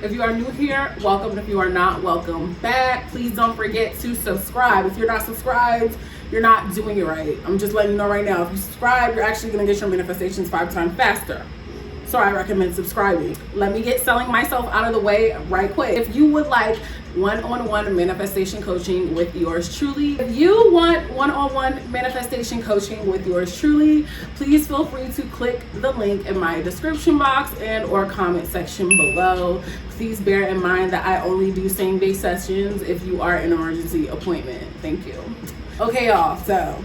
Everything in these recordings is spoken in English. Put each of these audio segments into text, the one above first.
If you are new here, welcome. If you are not, welcome back. Please don't forget to subscribe. If you're not subscribed, you're not doing it right. I'm just letting you know right now. If you subscribe, you're actually going to get your manifestations 5 times faster. So I recommend subscribing. Let me get selling myself out of the way right quick. If you would like one-on-one manifestation coaching with yours truly, if you want one-on-one manifestation coaching with yours truly, please feel free to click the link in my description box and or comment section below. Please bear in mind that I only do same-day sessions if you are an emergency appointment. Thank you. Okay, y'all, so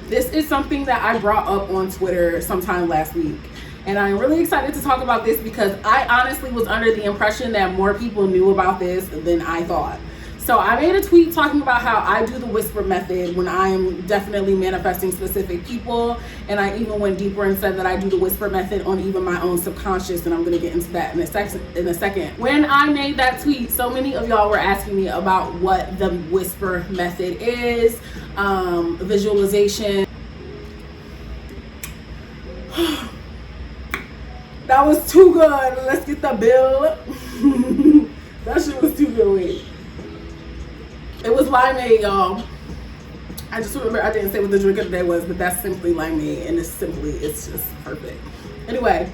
this is something that I brought up on Twitter sometime last week. And I'm really excited to talk about this because I honestly was under the impression that more people knew about this than I thought. So I made a tweet talking about how I do the whisper method when I'm definitely manifesting specific people. And I even went deeper and said that I do the whisper method on even my own subconscious. And I'm going to get into that in a second. When I made that tweet, so many of y'all were asking me about what the whisper method is, visualization. That was too good. Let's get the bill. That shit was too good. Wait. It was limeade, y'all. I just remember I didn't say what the drink of the day was, but that's simply limeade, and it's just perfect. Anyway,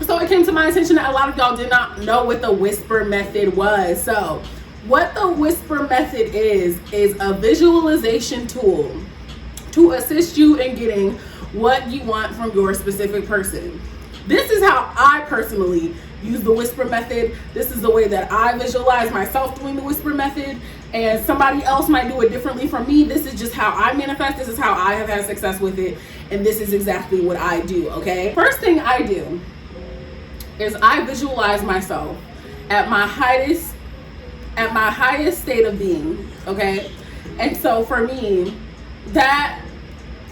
so it came to my attention that a lot of y'all did not know what the whisper method was. So what the whisper method is a visualization tool to assist you in getting what you want from your specific person. This is how I personally use the whisper method. This is the way that I visualize myself doing the whisper method, and somebody else might do it differently from me. This is just how I manifest. This is how I have had success with it, and this is exactly what I do, okay? First thing I do is I visualize myself at my highest state of being, okay? And so for me, that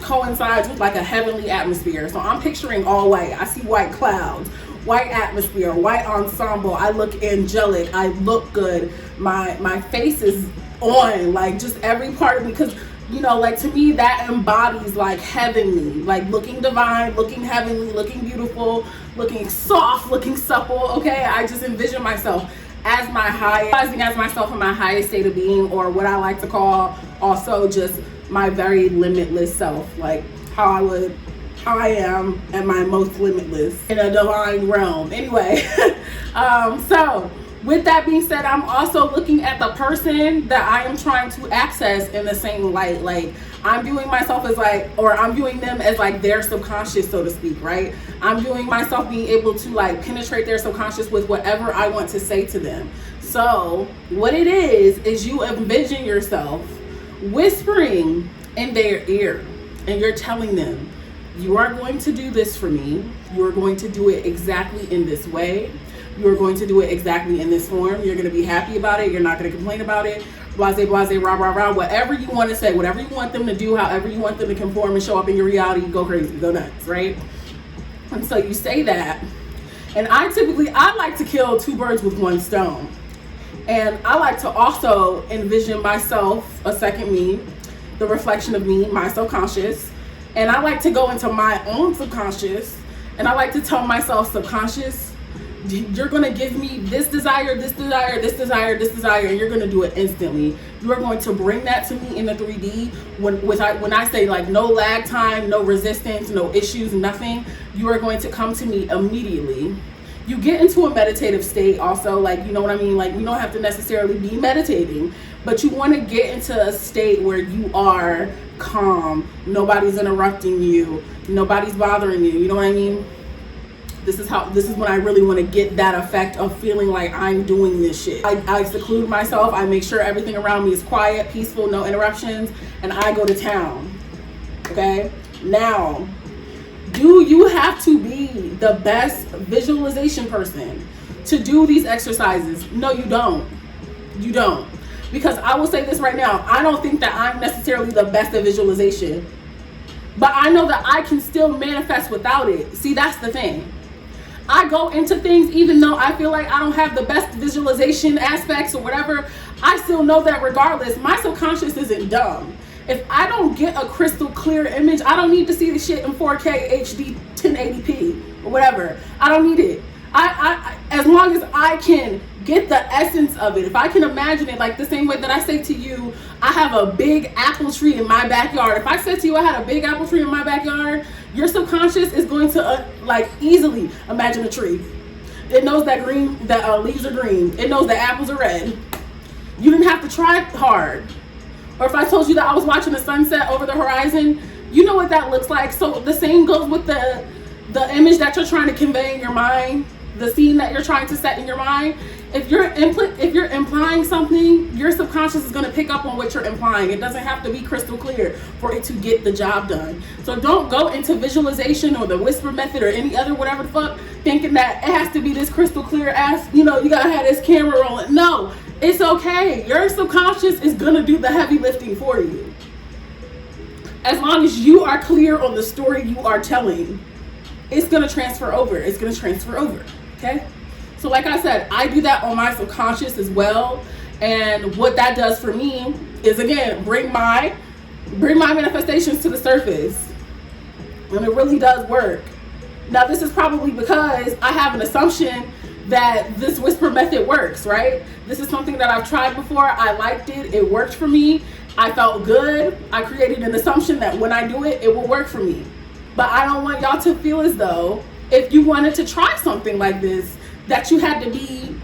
coincides with like a heavenly atmosphere. So I'm picturing all white. I see white clouds, white atmosphere, white ensemble. I look angelic. I look good. My face is on, like just every part of me, because you know, like to me that embodies like heavenly, like looking divine, looking heavenly, looking beautiful, looking soft, looking supple. Okay, I just envision myself as my myself in my highest state of being, or what I like to call also just my very limitless self, like how I am at my most limitless in a divine realm. Anyway, so with that being said, I'm also looking at the person that I am trying to access in the same light. Like I'm viewing myself as I'm viewing them as like their subconscious, so to speak, right? I'm viewing myself being able to like penetrate their subconscious with whatever I want to say to them. So what it is you envision yourself whispering in their ear, and you're telling them, you are going to do this for me. You are going to do it exactly in this way. You are going to do it exactly in this form. You're going to be happy about it. You're not going to complain about it. Blase, blase, rah, rah, rah. Whatever you want to say, whatever you want them to do, however you want them to conform and show up in your reality, go crazy, go nuts, right? And so you say that. And I like to kill 2 birds with 1 stone. And I like to also envision myself, a second me, the reflection of me, my subconscious. And I like to go into my own subconscious, and I like to tell myself, subconscious, you're going to give me this desire, this desire, this desire, this desire, and you're going to do it instantly. You are going to bring that to me in the 3D when I say like no lag time, no resistance, no issues, nothing. You are going to come to me immediately. You get into a meditative state also, like, you know what I mean? Like, you don't have to necessarily be meditating, but you want to get into a state where you are calm, nobody's interrupting you, nobody's bothering you, you know what I mean? This is when I really want to get that effect of feeling like I'm doing this shit. I seclude myself, I make sure everything around me is quiet, peaceful, no interruptions, and I go to town, okay? Now, do you have to be the best visualization person to do these exercises? No, you don't. You don't. Because I will say this right now, I don't think that I'm necessarily the best at visualization, but I know that I can still manifest without it. See, that's the thing. I go into things even though I feel like I don't have the best visualization aspects or whatever. I still know that regardless, my subconscious isn't dumb. If I don't get a crystal clear image, I don't need to see the shit in 4K HD 1080p or whatever. I don't need it. As long as I can get the essence of it, if I can imagine it, like the same way that I say to you, I have a big apple tree in my backyard. If I said to you I had a big apple tree in my backyard, your subconscious is going to like easily imagine a tree. It knows that leaves are green. It knows that apples are red. You didn't have to try hard. Or if I told you that I was watching the sunset over the horizon, you know what that looks like. So the same goes with the image that you're trying to convey in your mind, the scene that you're trying to set in your mind. If you're implying something, your subconscious is going to pick up on what you're implying. It doesn't have to be crystal clear for it to get the job done. So don't go into visualization or the whisper method or any other whatever the fuck thinking that it has to be this crystal clear ass, you gotta have this camera rolling. No, it's okay. Your subconscious is going to do the heavy lifting for you. As long as you are clear on the story you are telling, it's going to transfer over. It's going to transfer over. Okay? So like I said, I do that on my subconscious as well. And what that does for me is, again, bring my manifestations to the surface. And it really does work. Now, this is probably because I have an assumption that this whisper method works, right? This is something that I've tried before. I liked it. It worked for me. I felt good. I created an assumption that when I do it, it will work for me. But I don't want y'all to feel as though if you wanted to try something like this, that you had to be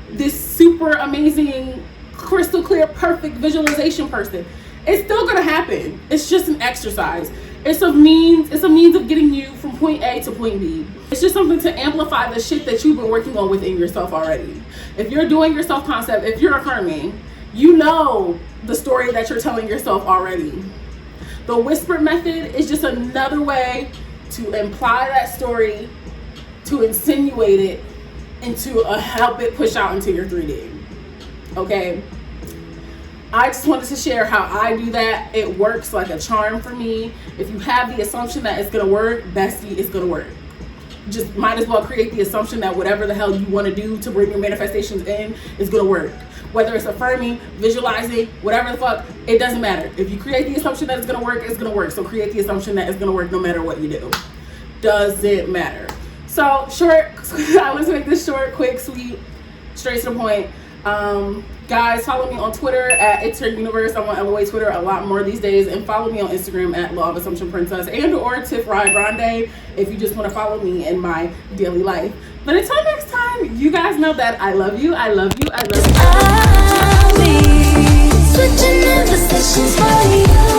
this super amazing, crystal clear, perfect visualization person. It's still gonna happen. It's just an exercise. It's a means of getting you from point A to point B. It's just something to amplify the shit that you've been working on within yourself already. If you're doing your self-concept, if you're affirming, you know the story that you're telling yourself already. The whisper method is just another way to imply that story, to insinuate it, and to help it push out into your 3D. Okay? I just wanted to share how I do that. It works like a charm for me. If you have the assumption that it's gonna work, bestie, it's gonna work. Just might as well create the assumption that whatever the hell you want to do to bring your manifestations in is gonna work. Whether it's affirming, visualizing, whatever the fuck, it doesn't matter. If you create the assumption that it's gonna work, it's gonna work. So create the assumption that it's gonna work no matter what you do. Doesn't matter. So short, I want to make this short, quick, sweet, straight to the point. Guys, follow me on Twitter at It's Her Universe. I'm on LOA Twitter a lot more these days, and follow me on Instagram at Law of Assumption Princess and or TiffriahGrande if you just want to follow me in my daily life. But until next time, you guys know that I love you, I love you, I love you. I'll be switching in the sessions for you.